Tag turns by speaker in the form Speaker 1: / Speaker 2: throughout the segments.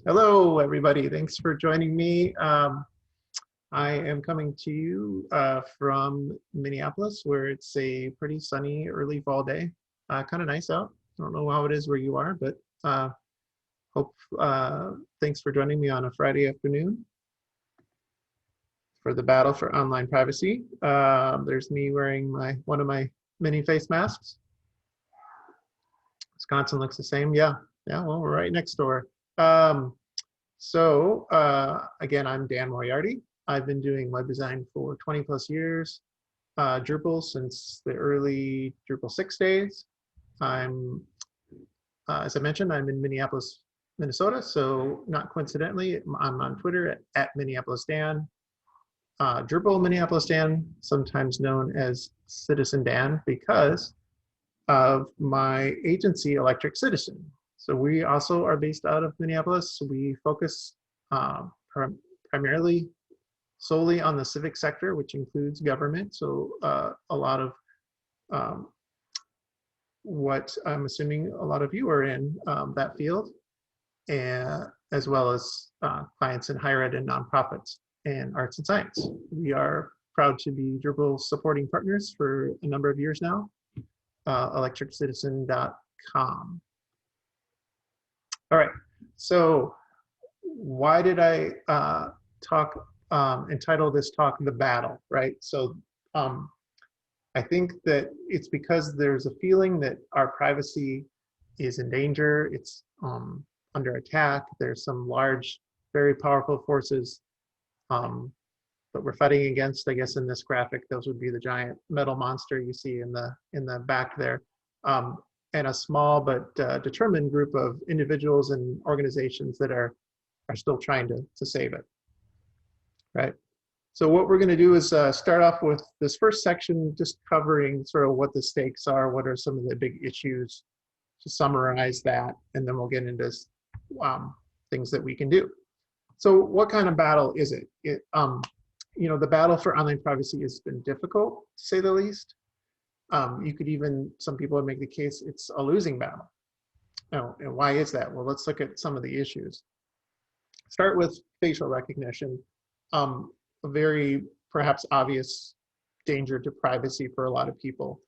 Speaker 1: Hello, everybody. Thanks for joining me. I am coming to you from Minneapolis, where it's a pretty sunny early fall day. Kind of nice out. I don't know how it is where you are, but thanks for joining me on a Friday afternoon for the battle for online privacy. There's me wearing one of my mini face masks. Wisconsin looks the same. Yeah, well, we're right next door. Again, I'm Dan Moriarty. I've been doing web design for 20 plus years, Drupal since the early Drupal 6 days. As I mentioned, I'm in Minneapolis, Minnesota, so not coincidentally, I'm on Twitter at Minneapolis Dan. Drupal Minneapolis Dan, sometimes known as Citizen Dan, because of my agency, Electric Citizen. So we also are based out of Minneapolis. We focus primarily solely on the civic sector, which includes government. So a lot of what I'm assuming a lot of you are in that field, and as well as clients in higher ed and nonprofits and arts and science. We are proud to be Drupal supporting partners for a number of years now, electriccitizen.com. All right, so why did I entitle this talk The Battle, right? So I think that it's because there's a feeling that our privacy is in danger, it's under attack. There's some large, very powerful forces that we're fighting against. I guess in this graphic, those would be the giant metal monster you see in the back there. And a small but determined group of individuals and organizations that are still trying to save it, right? So what we're going to do is start off with this first section, just covering sort of what the stakes are, what are some of the big issues, to summarize that, and then we'll get into things that we can do. So what kind of battle is it? The battle for online privacy has been difficult, to say the least. You could even, some people would make the case it's a losing battle. And why is that? Well, let's look at some of the issues. Start with facial recognition, a very perhaps obvious danger to privacy for a lot of people.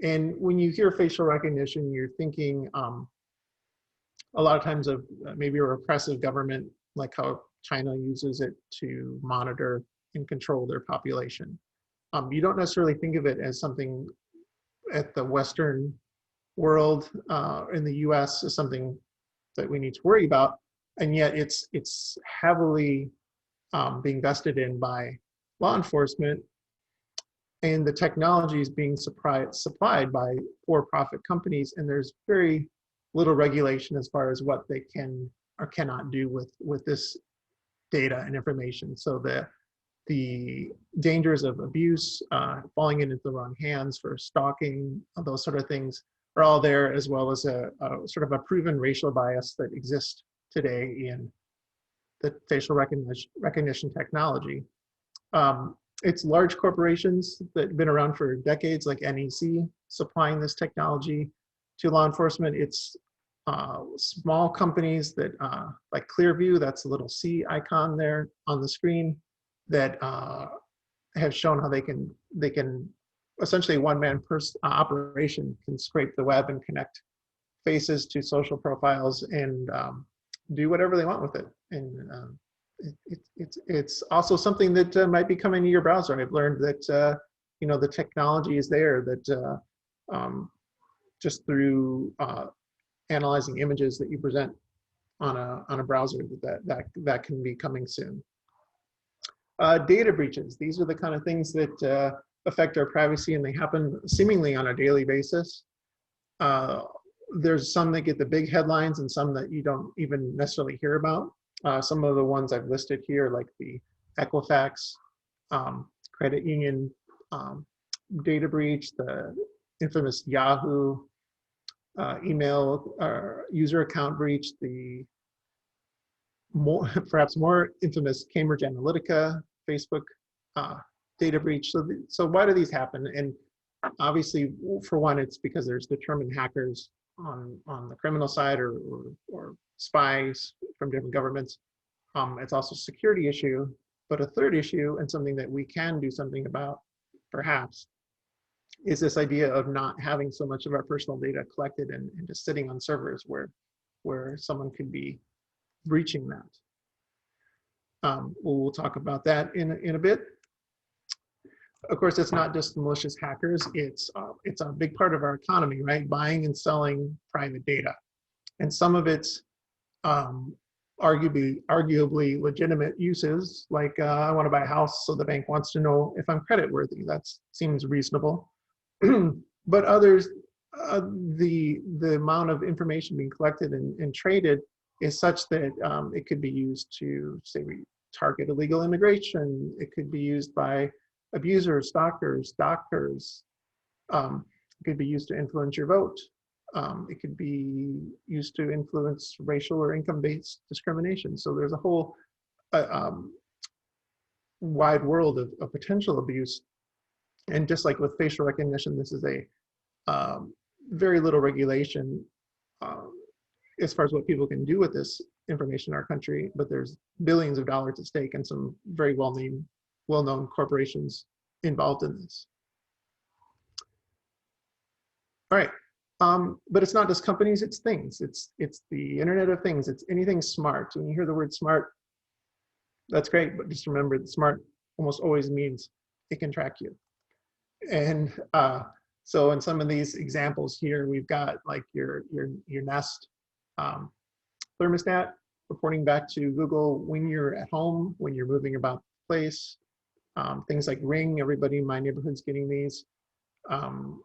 Speaker 1: And when you hear facial recognition, you're thinking a lot of times of maybe a repressive government, like how China uses it to monitor and control their population. You don't necessarily think of it as something at the Western world, in the US, is something that we need to worry about, and yet it's heavily being vested in by law enforcement, and the technology is being supplied by for-profit companies, and there's very little regulation as far as what they can or cannot do with this data and information. So the dangers of abuse, falling into the wrong hands for stalking, those sort of things are all there, as well as a sort of a proven racial bias that exists today in the facial recognition technology. It's large corporations that have been around for decades, like NEC, supplying this technology to law enforcement. It's small companies that, like Clearview, that's a little C icon there on the screen, that have shown how they can essentially one-man operation can scrape the web and connect faces to social profiles and do whatever they want with it. And it's also something that might be coming to your browser. I've learned that the technology is there, that just through analyzing images that you present on a browser, that can be coming soon. Data breaches. These are the kind of things that affect our privacy, and they happen seemingly on a daily basis. There's some that get the big headlines and some that you don't even necessarily hear about. Some of the ones I've listed here, like the Equifax credit union data breach, the infamous Yahoo email user account breach, the perhaps more infamous Cambridge Analytica Facebook data breach. So why do these happen? And obviously, for one, it's because there's determined hackers on the criminal side or spies from different governments. It's also a security issue, but a third issue, and something that we can do something about, perhaps, is this idea of not having so much of our personal data collected and just sitting on servers where someone could be breaching that. We'll talk about that in a bit. Of course, it's not just malicious hackers. It's a big part of our economy, right? Buying and selling private data, and some of it's arguably legitimate uses, like I want to buy a house, so the bank wants to know if I'm creditworthy. That seems reasonable. But others, the amount of information being collected and traded is such that it could be used to, say, target illegal immigration. It could be used by abusers, stalkers, doctors. It could be used to influence your vote. It could be used to influence racial or income-based discrimination. So there's a whole wide world of potential abuse. And just like with facial recognition, this is a very little regulation as far as what people can do with this information in our country, but there's billions of dollars at stake and some very well-known corporations involved in this. All right, but it's not just companies, it's things. It's the Internet of Things. It's anything smart. When you hear the word smart, that's great, but just remember that smart almost always means it can track you. And so in some of these examples here, we've got like your Nest thermostat reporting back to Google when you're at home, when you're moving about the place. Things like Ring, everybody in my neighborhood's getting these. You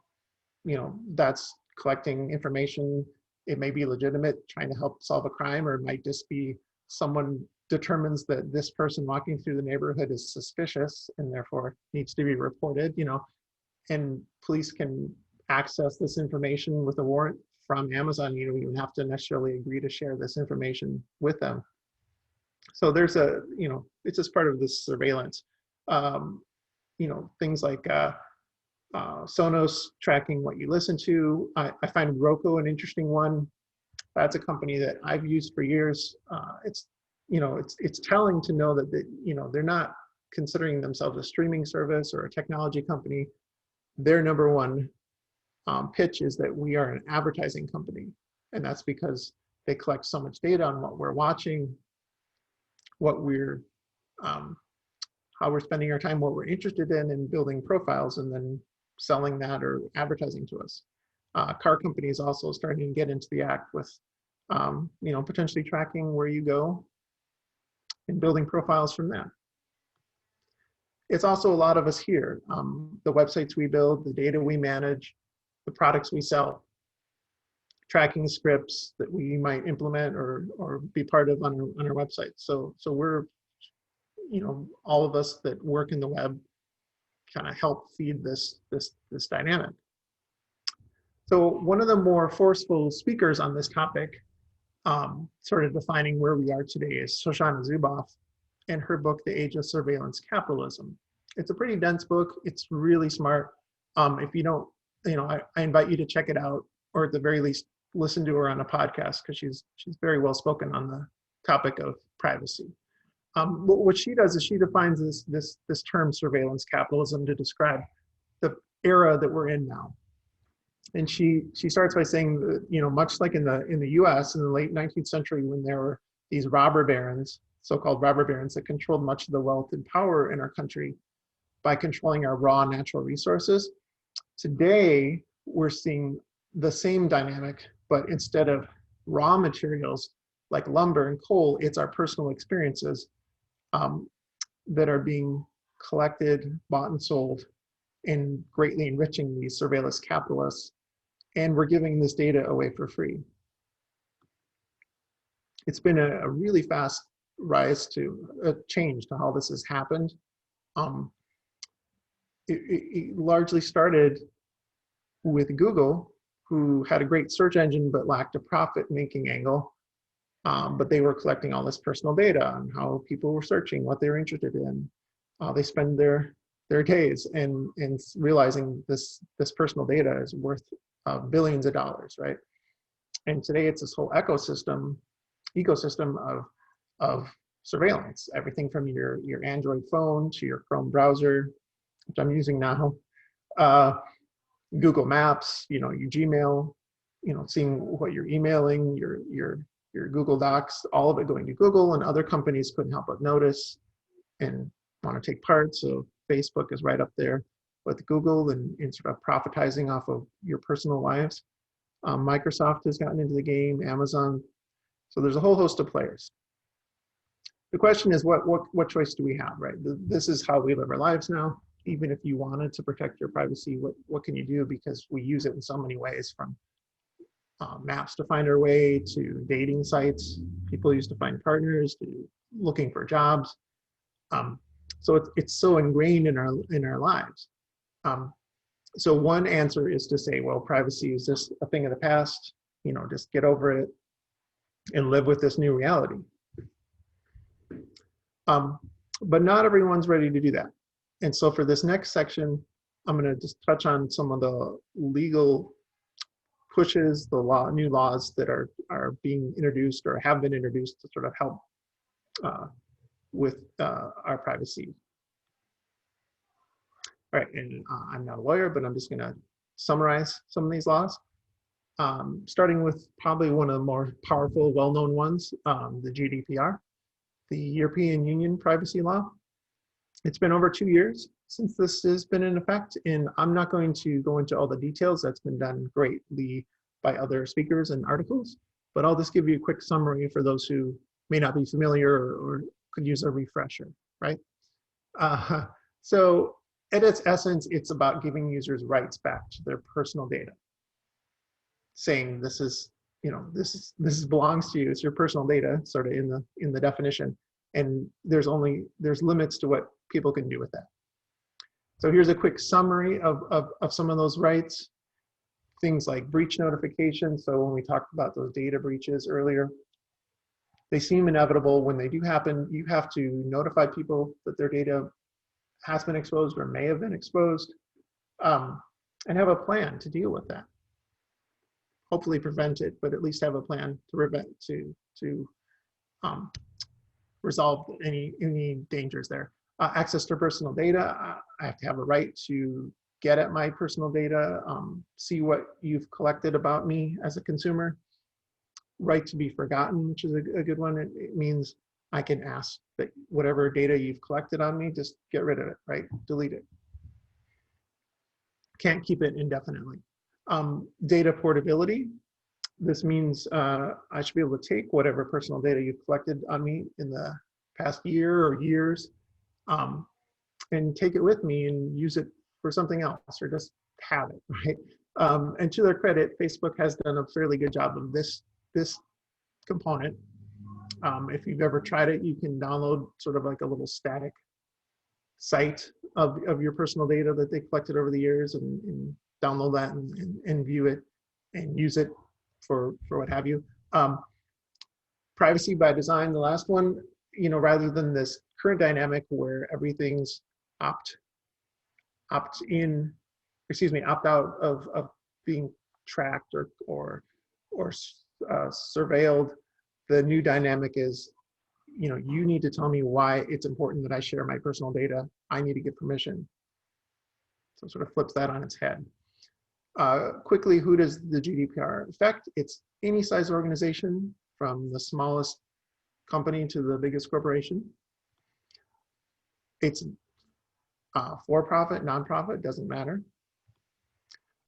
Speaker 1: know, that's collecting information. It may be legitimate, trying to help solve a crime, or it might just be someone determines that this person walking through the neighborhood is suspicious and therefore needs to be reported, you know, and police can access this information with a warrant from Amazon. You don't even have to necessarily agree to share this information with them. So there's a, you know, it's just part of this surveillance. You know, things like Sonos tracking what you listen to. I find Roku an interesting one. That's a company that I've used for years. It's, you know, it's telling to know that you know, they're not considering themselves a streaming service or a technology company. Their number one pitch is that we are an advertising company, and that's because they collect so much data on what we're watching, what we're how we're spending our time, what we're interested in, and building profiles, and then selling that or advertising to us. Car companies also starting to get into the act with, you know, potentially tracking where you go and building profiles from that. It's also a lot of us here, the websites we build, the data we manage, the products we sell, tracking scripts that we might implement or be part of on our website. So we're, you know, all of us that work in the web kind of help feed this dynamic. So one of the more forceful speakers on this topic, sort of defining where we are today, is Shoshana Zuboff and her book, The Age of Surveillance Capitalism. It's a pretty dense book. It's really smart. If you don't, you know, I invite you to check it out, or at the very least, listen to her on a podcast, because she's very well spoken on the topic of privacy. What she does is she defines this term surveillance capitalism to describe the era that we're in now. And she starts by saying that, you know, much like in the US in the late 19th century, when there were these robber barons, so-called robber barons, that controlled much of the wealth and power in our country by controlling our raw natural resources. Today, we're seeing the same dynamic, but instead of raw materials like lumber and coal, it's our personal experiences that are being collected, bought and sold, and greatly enriching these surveillance capitalists. And we're giving this data away for free. It's been a really fast rise to a change to how this has happened. It largely started with Google, who had a great search engine but lacked a profit-making angle. But they were collecting all this personal data on how people were searching, what they were interested in. They spend their days and realizing this personal data is worth billions of dollars, right? And today it's this whole ecosystem of surveillance, everything from your Android phone to your Chrome browser, which I'm using now, Google Maps, your Gmail, seeing what you're emailing, your Google Docs, all of it going to Google, and other companies couldn't help but notice and want to take part. So Facebook is right up there with Google and sort of profitizing off of your personal lives. Microsoft has gotten into the game, Amazon. So there's a whole host of players. The question is, what choice do we have, right? This is how we live our lives now. Even if you wanted to protect your privacy, what can you do? Because we use it in so many ways, from maps to find our way, to dating sites people use to find partners, to looking for jobs. So it's so ingrained in our lives. So one answer is to say, well, privacy is just a thing of the past. Just get over it and live with this new reality. But not everyone's ready to do that. And so for this next section, I'm going to just touch on some of the legal pushes, the new laws that are being introduced or have been introduced to sort of help with our privacy. All right, and I'm not a lawyer, but I'm just going to summarize some of these laws, starting with probably one of the more powerful, well-known ones, the GDPR, the European Union Privacy Law. It's been over 2 years since this has been in effect, and I'm not going to go into all the details. That's been done greatly by other speakers and articles, but I'll just give you a quick summary for those who may not be familiar or could use a refresher, right? So at its essence, it's about giving users rights back to their personal data, saying this belongs to you. It's your personal data, sort of in the definition, and there's limits to what people can do with that. So here's a quick summary of some of those rights. Things like breach notification. So when we talked about those data breaches earlier, they seem inevitable. When they do happen, you have to notify people that their data has been exposed or may have been exposed, and have a plan to deal with that. Hopefully prevent it, but at least have a plan to resolve any dangers there. Access to personal data. I have to have a right to get at my personal data, see what you've collected about me as a consumer. Right to be forgotten, which is a good one. It means I can ask that whatever data you've collected on me, just get rid of it, right? Delete it. Can't keep it indefinitely. Data portability. This means I should be able to take whatever personal data you've collected on me in the past year or years, and take it with me and use it for something else, or just have it, right? And to their credit, Facebook has done a fairly good job of this component. If you've ever tried it, you can download sort of like a little static site of your personal data that they collected over the years, and download that and view it and use it for what have you. Privacy by design, the last one, rather than this current dynamic where everything's opt out of being tracked or surveilled. The new dynamic is, you need to tell me why it's important that I share my personal data. I need to get permission. So it sort of flips that on its head. Quickly, who does the GDPR affect? It's any size organization, from the smallest company to the biggest corporation. It's for-profit, non-profit, doesn't matter.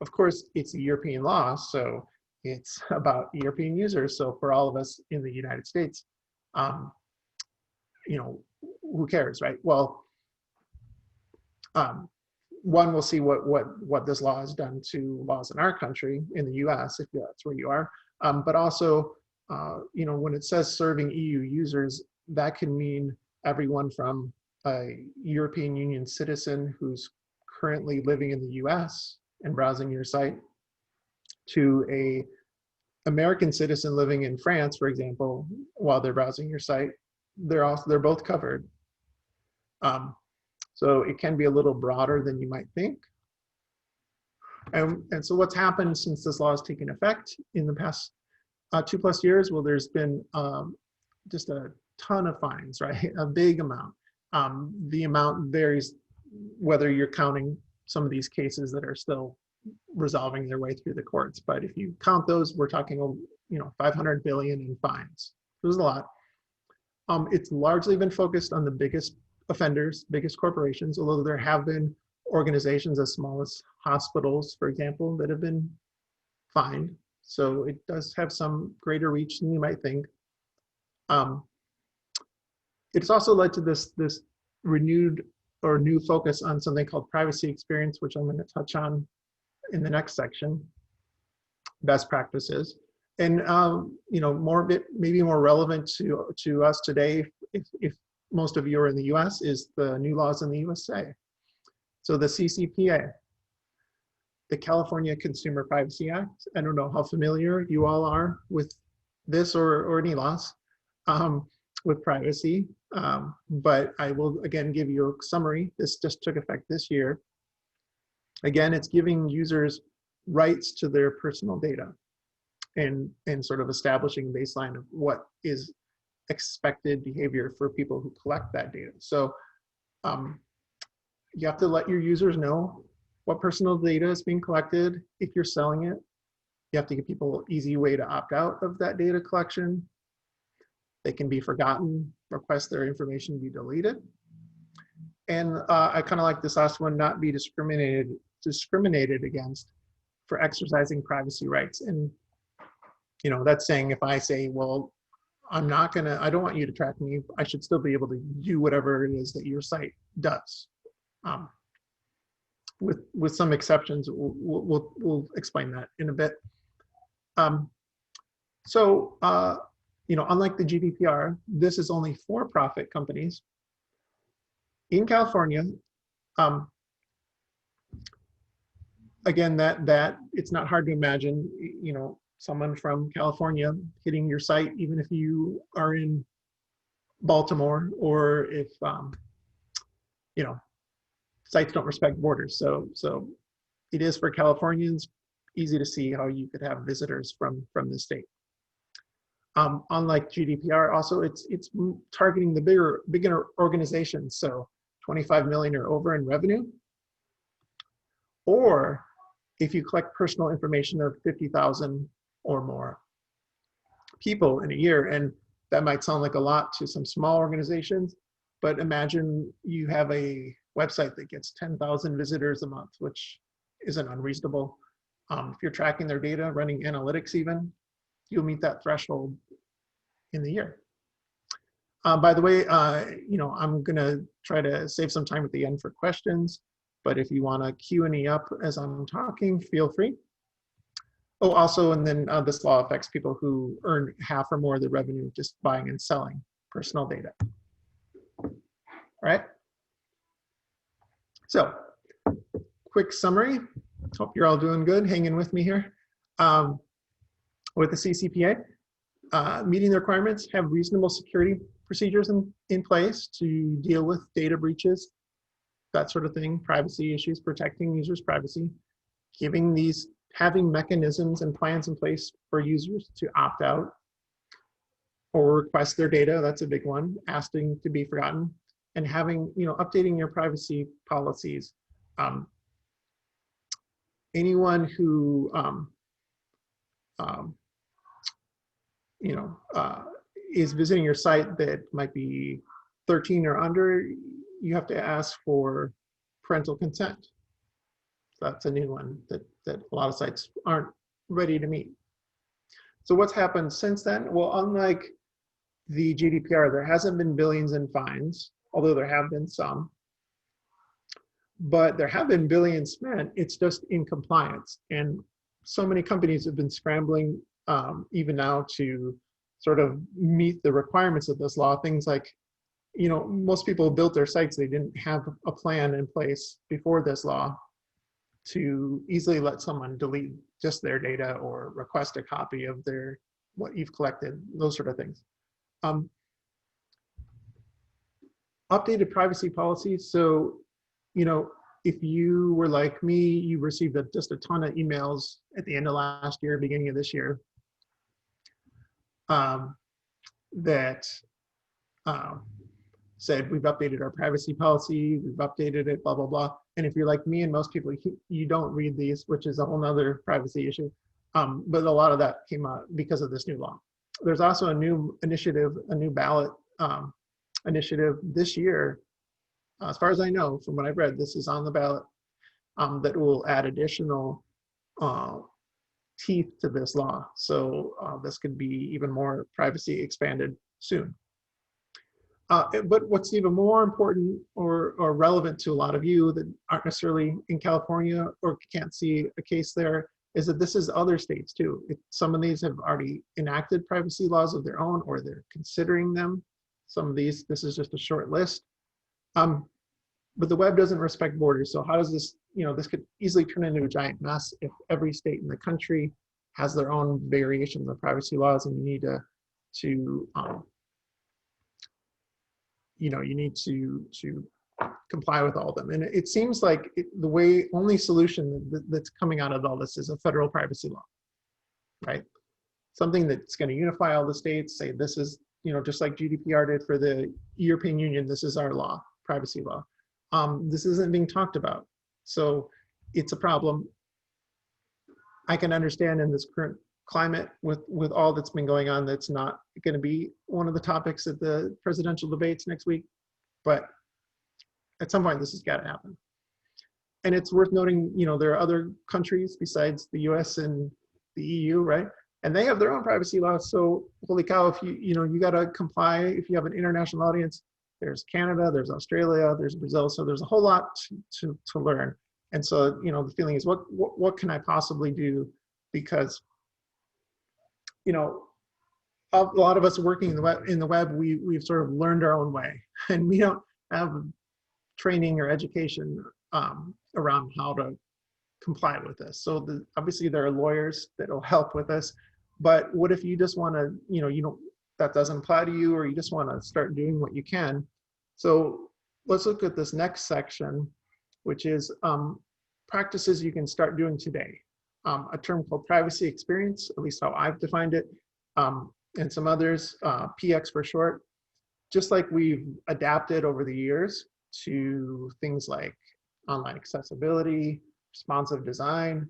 Speaker 1: Of course, it's a European law, so it's about European users. So for all of us in the United States, who cares, right? Well, one, we'll see what this law has done to laws in our country, in the US, if that's where you are. But also, when it says serving EU users, that can mean everyone from a European Union citizen who's currently living in the US and browsing your site, to a American citizen living in France, for example, while they're browsing your site. They're both covered. So it can be a little broader than you might think. And so what's happened since this law has taken effect in the past 2+ years, well, there's been just a ton of fines, right? A big amount. The amount varies whether you're counting some of these cases that are still resolving their way through the courts. But if you count those, we're talking, 500 billion in fines. It was a lot. It's largely been focused on the biggest offenders, biggest corporations, although there have been organizations as small as hospitals, for example, that have been fined. So it does have some greater reach than you might think. It's also led to this renewed or new focus on something called privacy experience, which I'm going to touch on in the next section, best practices. And maybe more relevant to us today, if most of you are in the US, is the new laws in the USA. So the CCPA, the California Consumer Privacy Act. I don't know how familiar you all are with this or any laws with privacy, but I will again give you a summary. This just took effect this year. Again, it's giving users rights to their personal data and sort of establishing a baseline of what is expected behavior for people who collect that data. So you have to let your users know what personal data is being collected. If you're selling it, you have to give people an easy way to opt out of that data collection. They can be forgotten, request their information be deleted. And I kind of like this last one, not be discriminated against for exercising privacy rights. And that's saying, if I say, well, I don't want you to track me, I should still be able to do whatever it is that your site does. With some exceptions, we'll explain that in a bit. Unlike the GDPR, this is only for-profit companies. In California, again, that it's not hard to imagine, someone from California hitting your site, even if you are in Baltimore, or if sites don't respect borders. So it is for Californians. Easy to see how you could have visitors from the state. Unlike GDPR, also it's targeting the bigger organizations, so 25 million or over in revenue, or if you collect personal information of 50,000 or more people in a year. And that might sound like a lot to some small organizations, but imagine you have a website that gets 10,000 visitors a month, which isn't unreasonable. If you're tracking their data, running analytics even, you'll meet that threshold in the year. By the way, I'm gonna try to save some time at the end for questions, but if you wanna Q&A up as I'm talking, feel free. Oh, also, and then this law affects people who earn half or more of the revenue just buying and selling personal data. All right. So, quick summary. Hope you're all doing good, hanging with me here. With the CCPA, meeting the requirements, have reasonable security procedures in place to deal with data breaches, that sort of thing, privacy issues, protecting users' privacy, having mechanisms and plans in place for users to opt out or request their data. That's a big one, asking to be forgotten, and having, updating your privacy policies. Anyone who, is visiting your site that might be 13 or under, you have to ask for parental consent. That's a new one that a lot of sites aren't ready to meet. So what's happened since then? Well, unlike the GDPR, there hasn't been billions in fines, although there have been some. But there have been billions spent, it's just in compliance. And so many companies have been scrambling even now to sort of meet the requirements of this law. Things like, most people built their sites, they didn't have a plan in place before this law to easily let someone delete just their data or request a copy of what you've collected, those sort of things. Updated privacy policies. So, if you were like me, you received just a ton of emails at the end of last year, beginning of this year, um, that um, said, we've updated our privacy policy, we've updated it, blah, blah, blah. And if you're like me and most people, you don't read these, which is a whole nother privacy issue. But a lot of that came out because of this new law. There's also a new initiative, a new ballot initiative this year. As far as I know, from what I've read, this is on the ballot that will add additional teeth to this law. So this could be even more privacy expanded soon. But what's even more important or relevant to a lot of you that aren't necessarily in California or can't see a case there is that this is other states too. Some of these have already enacted privacy laws of their own, or they're considering them. Some of these, this is just a short list. But the web doesn't respect borders. So how does this, this could easily turn into a giant mess if every state in the country has their own variations of privacy laws, and you need to you need to comply with all of them. And it seems like the only solution that's coming out of all this is a federal privacy law, right? Something that's going to unify all the states, say this is, just like GDPR did for the European Union, this is our law, privacy law. This isn't being talked about. So it's a problem. I can understand in this current climate with all that's been going on, that's not going to be one of the topics at the presidential debates next week, but at some point this has got to happen. And it's worth noting, there are other countries besides the US and the EU, right? And they have their own privacy laws. So holy cow, if you got to comply, if you have an international audience, there's Canada, there's Australia, there's Brazil. So there's a whole lot to learn. And so, the feeling is what can I possibly do? Because a lot of us working in the web, we've sort of learned our own way, and we don't have training or education around how to comply with this. So obviously there are lawyers that will help with this, but what if you just want to, that doesn't apply to you, or you just want to start doing what you can? So let's look at this next section, which is practices you can start doing today. A term called privacy experience, at least how I've defined it, and some others, PX for short. Just like we've adapted over the years to things like online accessibility, responsive design,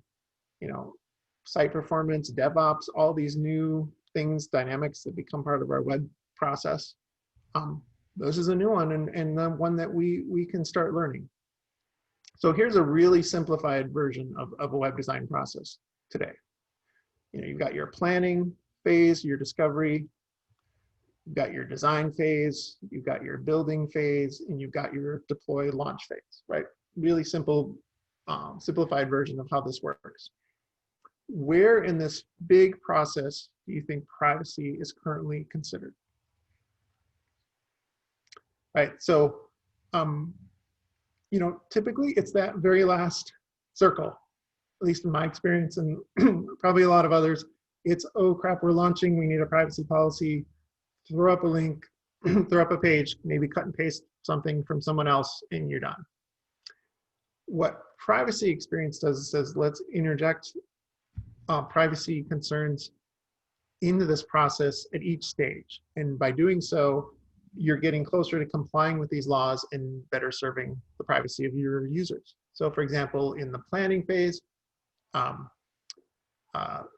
Speaker 1: site performance, DevOps, all these new things, dynamics that become part of our web process. This is a new one, and the one that we can start learning. So here's a really simplified version of a web design process today. You've got your planning phase, your discovery, you've got your design phase, you've got your building phase, and you've got your deploy launch phase, right? Really simple, simplified version of how this works. Where in this big process do you think privacy is currently considered? Right, so typically it's that very last circle, at least in my experience, and probably a lot of others. It's, oh crap, we're launching, we need a privacy policy, throw up a link, throw up a page, maybe cut and paste something from someone else, and you're done. What privacy experience does is says, let's interject privacy concerns into this process at each stage. And by doing so, you're getting closer to complying with these laws and better serving the privacy of your users. So for example, in the planning phase,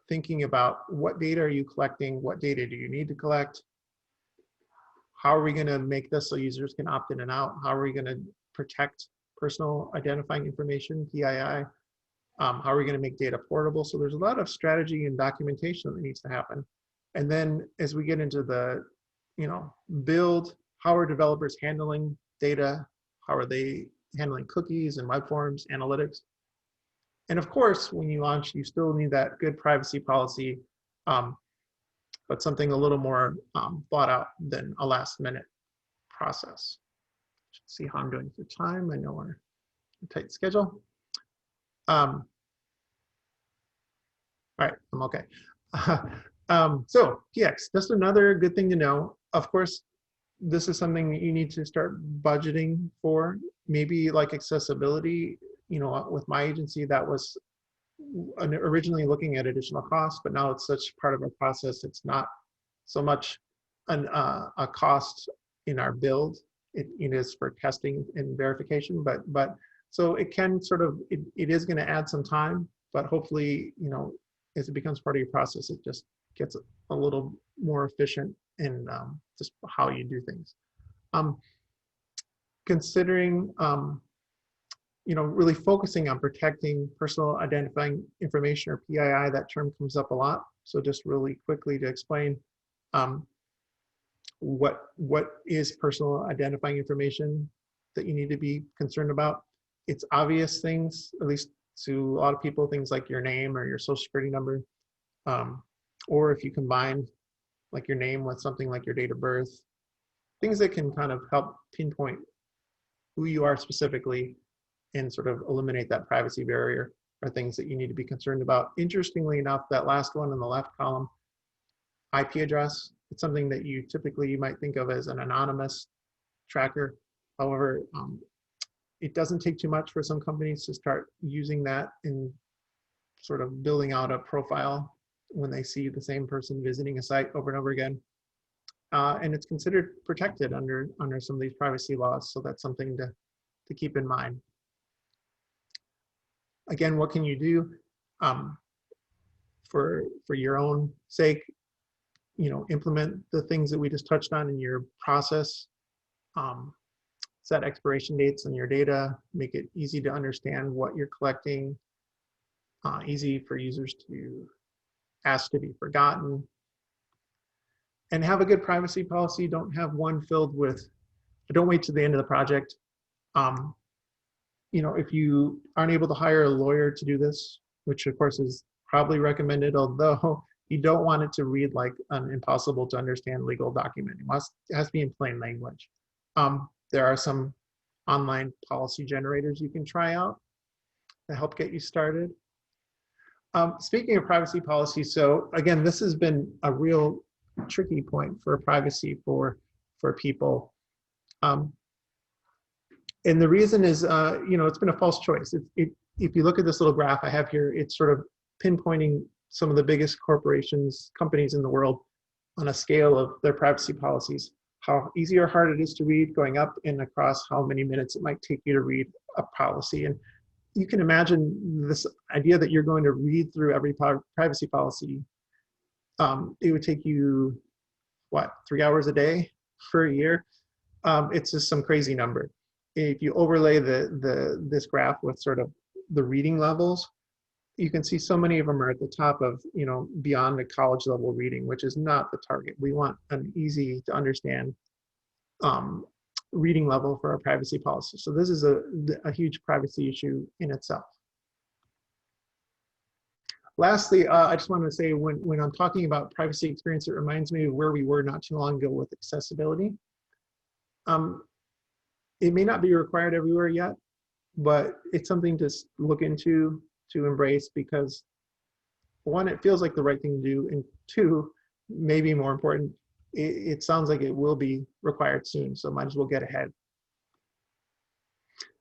Speaker 1: thinking about what data are you collecting, what data do you need to collect, how are we going to make this so users can opt in and out, how are we going to protect personal identifying information, PII, how are we going to make data portable. So there's a lot of strategy and documentation that needs to happen. And then as we get into the build, how are developers handling data, how are they handling cookies and web forms, analytics. And of course, when you launch, you still need that good privacy policy, but something a little more thought out than a last minute process. Let's see how I'm doing for time. I know we're on a tight schedule. All right, I'm okay. So PX, just another good thing to know. Of course, this is something that you need to start budgeting for. Maybe like accessibility, with my agency, that was originally looking at additional costs, but now it's such part of our process, it's not so much a cost in our build. It is for testing and verification, but so it can sort of, it is going to add some time, but hopefully, you know, as it becomes part of your process, it just gets a little more efficient in just how you do things. Considering, you know, really focusing on protecting personal identifying information, or PII, that term comes up a lot. So just really quickly to explain, what is personal identifying information that you need to be concerned about. It's obvious things, at least to a lot of people, things like your name or your social security number, or if you combine like your name with something like your date of birth, things that can kind of help pinpoint who you are specifically and sort of eliminate that privacy barrier, are things that you need to be concerned about. Interestingly enough, that last one in the left column, IP address, it's something that you typically might think of as an anonymous tracker. However, it doesn't take too much for some companies to start using that in sort of building out a profile when they see the same person visiting a site over and over again. And it's considered protected under some of these privacy laws. So that's something to keep in mind. Again, what can you do for your own sake? You know, implement the things that we just touched on in your process. Set expiration dates on your data, make it easy to understand what you're collecting, easy for users to ask to be forgotten, and have a good privacy policy. Don't have one filled with, don't wait to the end of the project. You know, if you aren't able to hire a lawyer to do this, which of course is probably recommended, although you don't want it to read like an impossible to understand legal document. It has to be in plain language. There are some online policy generators you can try out to help get you started. Speaking of privacy policy, so again, this has been a real tricky point for privacy for people. And the reason is, you know, it's been a false choice. If you look at this little graph I have here, it's sort of pinpointing some of the biggest corporations, companies in the world on a scale of their privacy policies, how easy or hard it is to read, going up and across how many minutes it might take you to read a policy. And you can imagine this idea that you're going to read through every privacy policy. It would take you, what, 3 hours a day for a year? It's just some crazy number. If you overlay this graph with sort of the reading levels, you can see so many of them are at the top of, you know, beyond the college level reading, which is not the target. We want an easy to understand reading level for our privacy policy. So this is a huge privacy issue in itself. Lastly, I just wanted to say, when I'm talking about privacy experience, it reminds me of where we were not too long ago with accessibility. It may not be required everywhere yet, but it's something to look into, to embrace, because one, it feels like the right thing to do, and two, maybe more important, it sounds like it will be required soon, so might as well get ahead.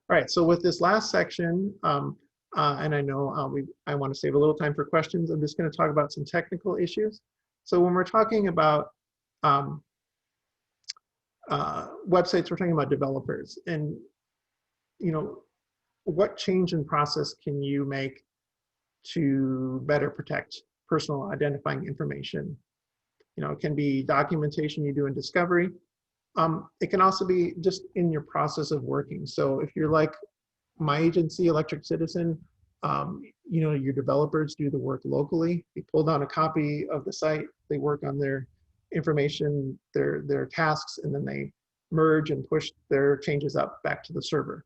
Speaker 1: All right, so with this last section, and I know I want to save a little time for questions, I'm just going to talk about some technical issues. So when we're talking about websites, we're talking about developers, and you know, what change in process can you make to better protect personal identifying information? You know, it can be documentation you do in discovery. It can also be just in your process of working. So if you're like my agency, Electric Citizen, you know, your developers do the work locally. They pull down a copy of the site, they work on their information, their tasks, and then they merge and push their changes up back to the server.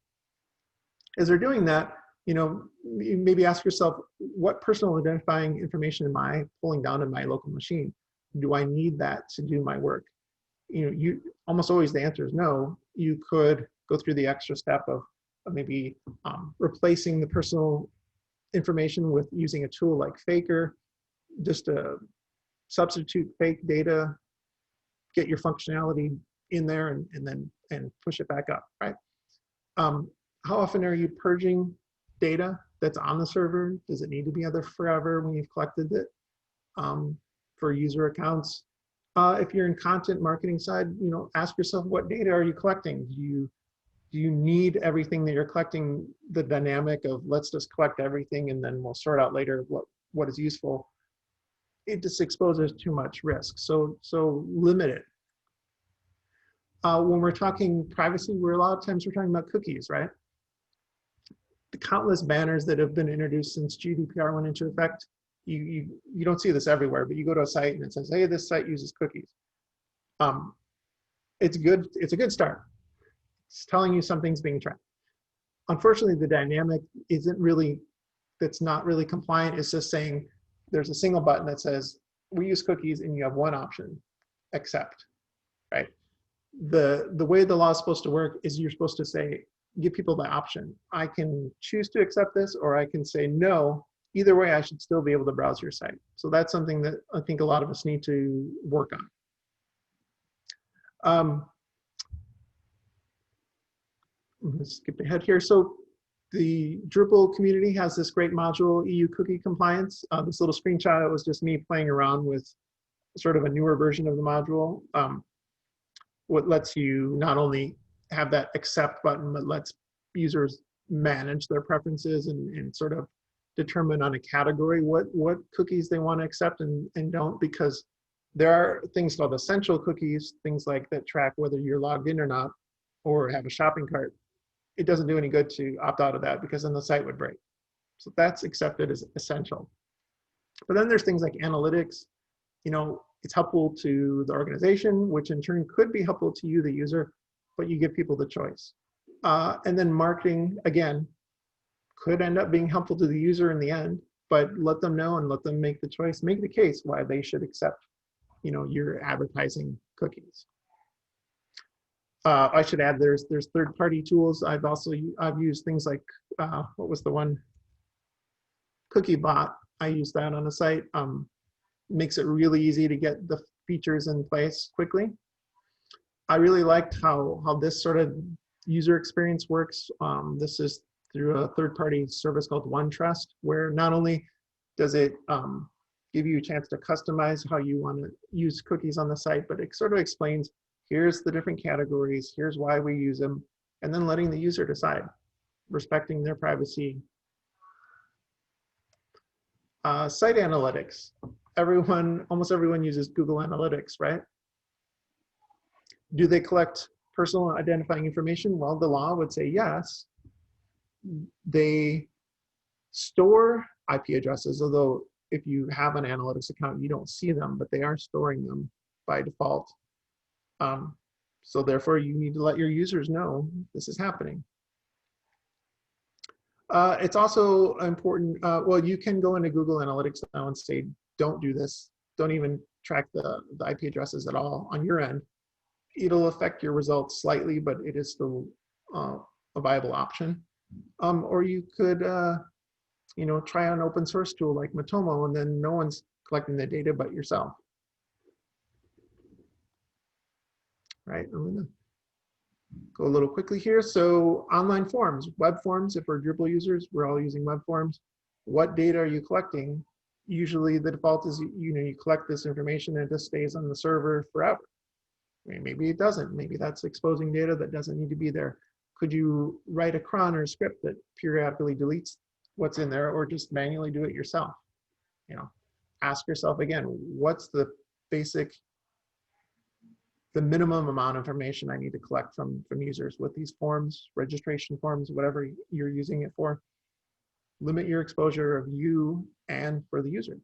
Speaker 1: As they're doing that, you know, maybe ask yourself, what personal identifying information am I pulling down in my local machine? Do I need that to do my work? You know, almost always the answer is no. You could go through the extra step of maybe replacing the personal information with using a tool like Faker, just to substitute fake data, get your functionality in there, and then push it back up, right? How often are you purging data that's on the server? Does it need to be there forever when you've collected it for user accounts? If you're in content marketing side, ask yourself, what data are you collecting? Do you need everything that you're collecting? The dynamic of let's just collect everything and then we'll sort out later what is useful. It just exposes too much risk. So limit it. When we're talking privacy, a lot of times we're talking about cookies, right? The countless banners that have been introduced since GDPR went into effect, you don't see this everywhere, but you go to a site and it says, hey, this site uses cookies. It's good. It's a good start. It's telling you something's being tracked. Unfortunately, the dynamic that's not really compliant. It's just saying there's a single button that says we use cookies, and you have one option, accept, right? The way the law is supposed to work is you're supposed to say, give people the option. I can choose to accept this, or I can say no. Either way, I should still be able to browse your site. So that's something that I think a lot of us need to work on. Let's skip ahead here. So the Drupal community has this great module, EU cookie compliance. This little screenshot was just me playing around with sort of a newer version of the module. What lets you not only have that accept button, but lets users manage their preferences and sort of determine on a category what cookies they want to accept and don't, because there are things called essential cookies, things like that track whether you're logged in or not, or have a shopping cart. It doesn't do any good to opt out of that because then the site would break. So that's accepted as essential. But then there's things like analytics. It's helpful to the organization, which in turn could be helpful to you, the user, but you give people the choice. And then marketing, again, could end up being helpful to the user in the end, but let them know and let them make the choice, make the case why they should accept, your advertising cookies. I should add, there's third-party tools. I've used things like, what was the one? CookieBot. I use that on a site. Makes it really easy to get the features in place quickly. I really liked how this sort of user experience works. This is through a third-party service called OneTrust, where not only does it give you a chance to customize how you want to use cookies on the site, but it sort of explains, here's the different categories, here's why we use them, and then letting the user decide, respecting their privacy. Site analytics. Almost everyone uses Google Analytics, right? Do they collect personal identifying information? Well, the law would say yes. They store IP addresses, although if you have an analytics account, you don't see them, but they are storing them by default. So therefore, you need to let your users know this is happening. It's also important, well, you can go into Google Analytics now and say, don't do this. Don't even track the IP addresses at all on your end. It'll affect your results slightly, but it is still a viable option. Or you could, try an open source tool like Matomo, and then no one's collecting the data but yourself. Right, I'm gonna go a little quickly here. So online forms, web forms, if we're Drupal users, we're all using web forms. What data are you collecting? Usually the default is, you collect this information and it just stays on the server forever. Maybe it doesn't. Maybe that's exposing data that doesn't need to be there. Could you write a cron or a script that periodically deletes what's in there, or just manually do it yourself? Ask yourself again, what's the minimum amount of information I need to collect from users with these forms, registration forms, whatever you're using it for. Limit your exposure of you and for the user.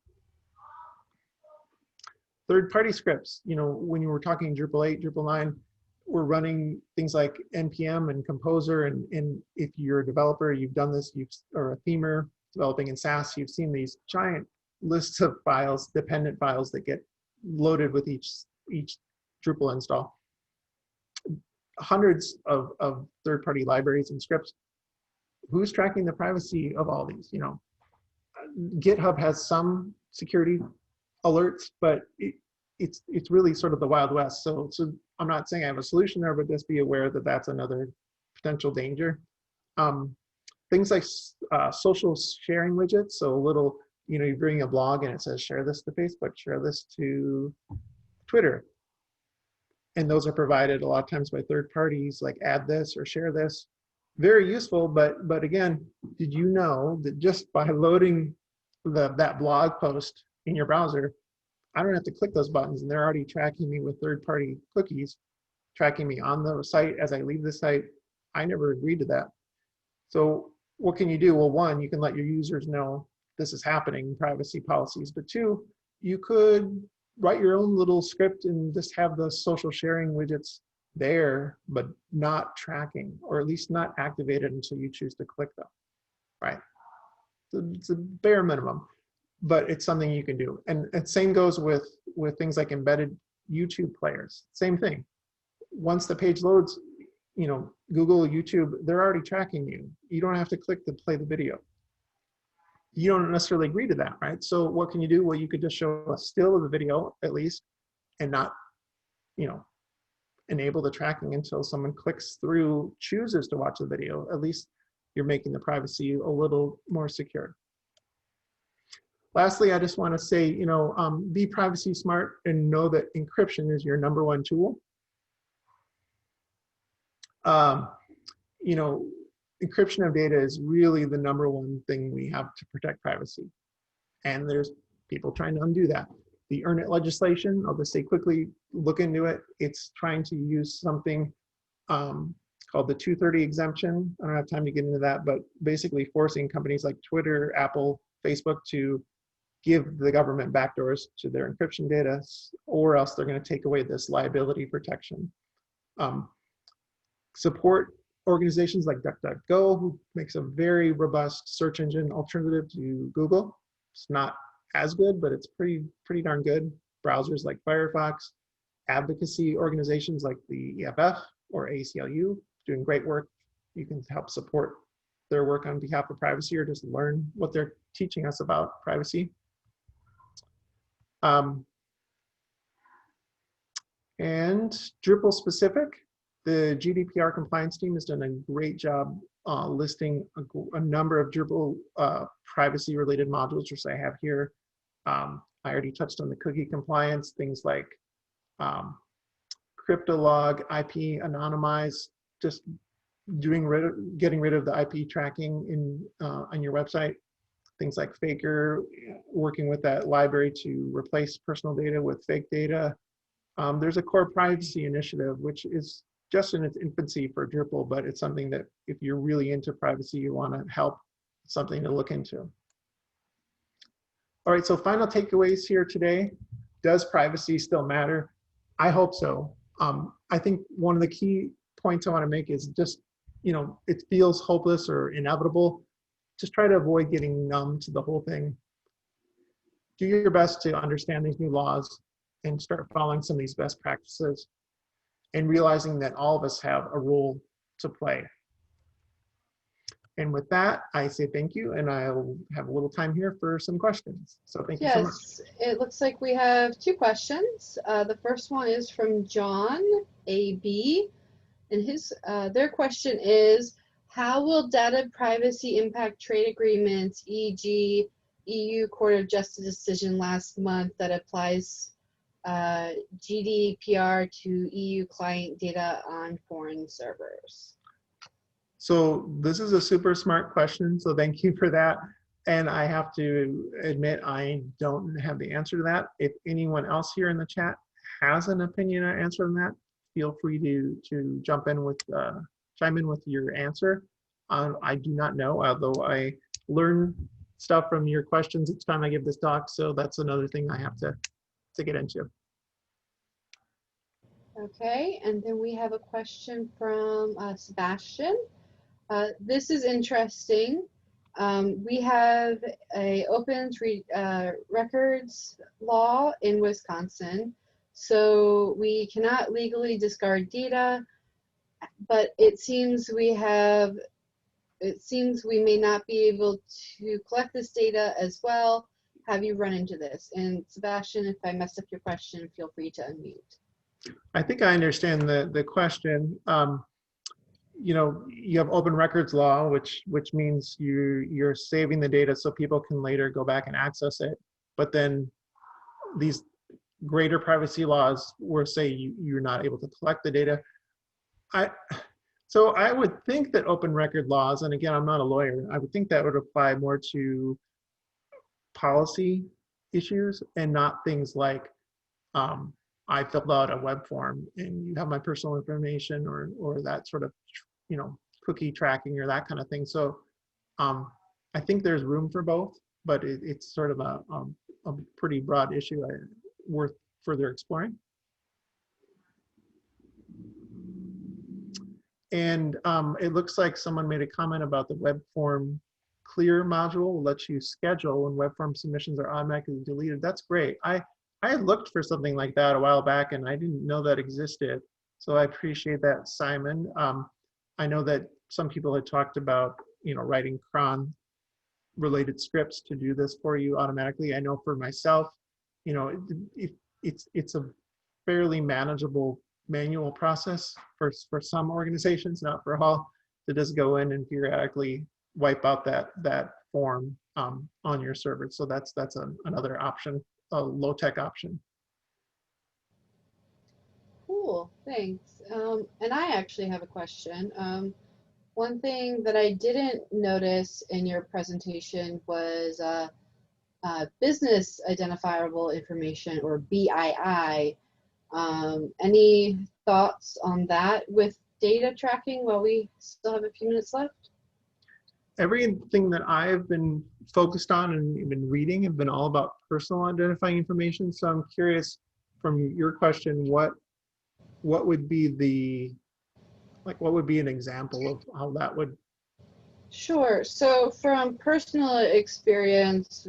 Speaker 1: Third-party scripts, when you were talking Drupal 8, Drupal 9, we're running things like NPM and Composer, and if you're a developer, you've done this, or a themer developing in Sass, you've seen these giant lists of files, dependent files that get loaded with each Drupal install. Hundreds of third-party libraries and scripts. Who's tracking the privacy of all these? GitHub has some security alerts, but it's really sort of the Wild West. So I'm not saying I have a solution there, but just be aware that that's another potential danger. Things like social sharing widgets. So a little, you're doing a blog and it says share this to Facebook, share this to Twitter. And those are provided a lot of times by third parties, like add this or share this. Very useful, but again, did you know that just by loading that blog post in your browser, I don't have to click those buttons and they're already tracking me with third-party cookies, tracking me on the site as I leave the site. I never agreed to that. So what can you do? Well, one, you can let your users know this is happening, privacy policies, but two, you could write your own little script and just have the social sharing widgets there, but not tracking, or at least not activated until you choose to click them, right? So it's a bare minimum, but it's something you can do. And same goes with things like embedded YouTube players. Same thing. Once the page loads, you know, Google, YouTube, they're already tracking you. You don't have to click to play the video. You don't necessarily agree to that, right? So what can you do? Well, you could just show a still of the video at least, and not, you know, enable the tracking until someone clicks through, chooses to watch the video. At least you're making the privacy a little more secure. Lastly, I just want to say, you know, be privacy smart and know that encryption is your #1 tool. You know, encryption of data is really the #1 thing we have to protect privacy. And there's people trying to undo that. The Earn It legislation, I'll just say quickly, look into it. It's trying to use something called the 230 exemption. I don't have time to get into that, but basically forcing companies like Twitter, Apple, Facebook to give the government backdoors to their encryption data, or else they're going to take away this liability protection. Support organizations like DuckDuckGo, who makes a very robust search engine alternative to Google. It's not as good, but it's pretty darn good. Browsers like Firefox, advocacy organizations like the EFF or ACLU, doing great work. You can help support their work on behalf of privacy, or just learn what they're teaching us about privacy. And Drupal specific, the GDPR compliance team has done a great job listing a number of Drupal privacy related modules, which I have here. I already touched on the cookie compliance, things like cryptolog, IP anonymize, just getting rid of the IP tracking on your website. Things like Faker, working with that library to replace personal data with fake data. There's a core privacy initiative, which is just in its infancy for Drupal, but it's something that if you're really into privacy, you want to help, it's something to look into. All right, so final takeaways here today. Does privacy still matter? I hope so. I think one of the key points I want to make is just, you know, it feels hopeless or inevitable. Just try to avoid getting numb to the whole thing. Do your best to understand these new laws and start following some of these best practices, and realizing that all of us have a role to play. And with that, I say thank you, and I'll have a little time here for some questions. So thank you so much.
Speaker 2: Yes, it looks like we have 2 questions. The first one is from John AB, and their question is, how will data privacy impact trade agreements, e.g. EU Court of Justice decision last month that applies GDPR to EU client data on foreign servers?
Speaker 1: So this is a super smart question, so thank you for that. And I have to admit, I don't have the answer to that. If anyone else here in the chat has an opinion or answer on that, feel free to jump in with, chime in with your answer. I do not know, although I learn stuff from your questions each time I give this talk, so that's another thing I have to get into.
Speaker 2: Okay, and then we have a question from Sebastian. This is interesting. We have a open records law in Wisconsin, so we cannot legally discard data, but it seems we may not be able to collect this data as well. Have you run into this? And Sebastian, if I messed up your question, feel free to unmute.
Speaker 1: I think I understand the question. You know, you have open records law, which means you're saving the data so people can later go back and access it. But then greater privacy laws where say you're not able to collect the data. So I would think that open record laws, and again, I'm not a lawyer, I would think that would apply more to policy issues and not things like I filled out a web form and you have my personal information or that sort of, cookie tracking or that kind of thing. So I think there's room for both, but it's sort of a pretty broad issue worth further exploring. And it looks like someone made a comment about the web form clear module lets you schedule when web form submissions are automatically deleted. That's great. I had looked for something like that a while back and I didn't know that existed. So I appreciate that, Simon. I know that some people had talked about, writing cron related scripts to do this for you automatically. I know for myself, it's a fairly manageable manual process for some organizations, not for all, to just go in and periodically wipe out that form on your server. So that's another option, a low-tech option.
Speaker 2: Cool, thanks. And I actually have a question. One thing that I didn't notice in your presentation was business identifiable information, or BII. Any thoughts on that with data tracking while we still have a few minutes left?
Speaker 1: Everything that I've been focused on and been reading have been all about personal identifying information. So I'm curious, from your question, what would be what would be an example of how that would?
Speaker 2: Sure. So from personal experience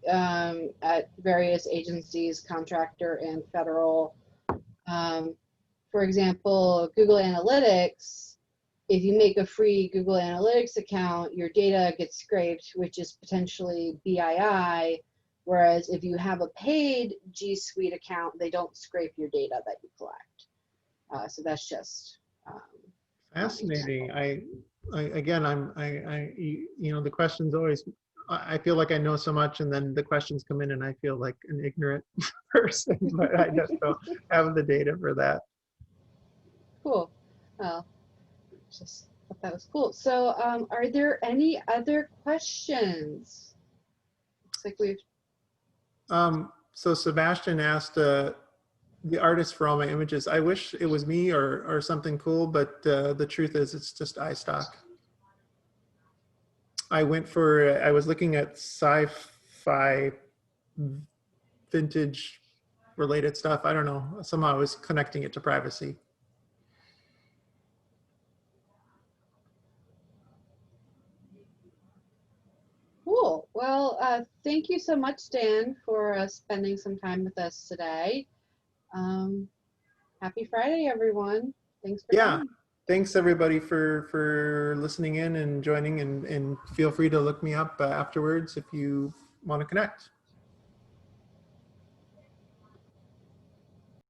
Speaker 2: at various agencies, contractor and federal, for example, Google Analytics, if you make a free Google Analytics account, your data gets scraped, which is potentially BII, whereas if you have a paid G Suite account, they don't scrape your data that you collect. So that's just
Speaker 1: Fascinating. The questions always, I feel like I know so much, and then the questions come in and I feel like an ignorant person, but I just don't have the data for that.
Speaker 2: Cool. Well, just thought that was cool. So are there any other questions? Looks like we've...
Speaker 1: So Sebastian asked, the artist for all my images, I wish it was me or something cool, but the truth is it's just iStock. I was looking at sci-fi vintage related stuff. I don't know, somehow I was connecting it to privacy.
Speaker 2: Cool. Well, thank you so much, Dan, for spending some time with us today. Happy Friday, everyone. Thanks for coming.
Speaker 1: Thanks everybody for listening in and joining, and feel free to look me up afterwards if you want to connect.